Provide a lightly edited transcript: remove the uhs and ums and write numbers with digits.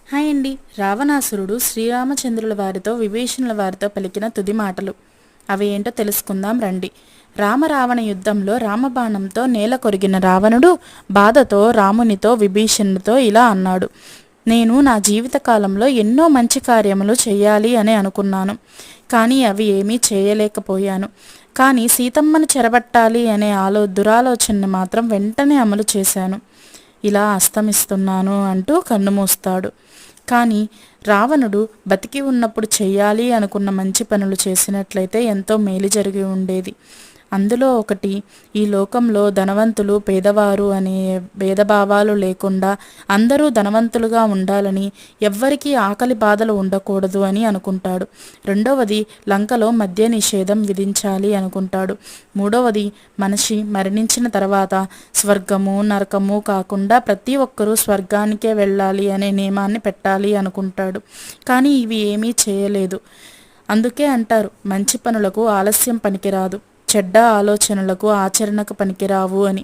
Hi అండి. రావణాసురుడు శ్రీరామచంద్రుల వారితో విభీషణుల వారితో పలికిన తుది మాటలు అవి ఏంటో తెలుసుకుందాం రండి. రామరావణ యుద్ధంలో రామబాణంతో నేల కొరిగిన రావణుడు బాధతో రామునితో విభీషణుడితో ఇలా అన్నాడు: నేను నా జీవితకాలంలో ఎన్నో మంచి కార్యములు చేయాలి అని అనుకున్నాను, కానీ అవి ఏమీ చేయలేకపోయాను. కానీ సీతమ్మను చెరబట్టాలి అనే దురాలోచనని మాత్రం వెంటనే అమలు చేశాను. ఇలా అస్తమిస్తున్నాను అంటూ కన్నుమూస్తాడు. కానీ రావణుడు బతికి ఉన్నప్పుడు చెయ్యాలి అనుకున్న మంచి పనులు చేసినట్లయితే ఎంతో మేలు జరిగి ఉండేది. అందులో ఒకటి, ఈ లోకంలో ధనవంతులు పేదవారు అనే భేదభావాలు లేకుండా అందరూ ధనవంతులుగా ఉండాలని, ఎవ్వరికీ ఆకలి బాధలు ఉండకూడదు అని అనుకుంటాడు. రెండవది, లంకలో మద్య నిషేధం విధించాలి అనుకుంటాడు. మూడవది, మనిషి మరణించిన తర్వాత స్వర్గము నరకము కాకుండా ప్రతి ఒక్కరూ స్వర్గానికే వెళ్ళాలి అనే నియమాన్ని పెట్టాలి అనుకుంటాడు. కానీ ఇవి ఏమీ చేయలేదు. అందుకే అంటారు, మంచి పనులకు ఆలస్యం పనికిరాదు, చెడ్డ ఆలోచనలకు ఆచరణకు పనికిరావు అని.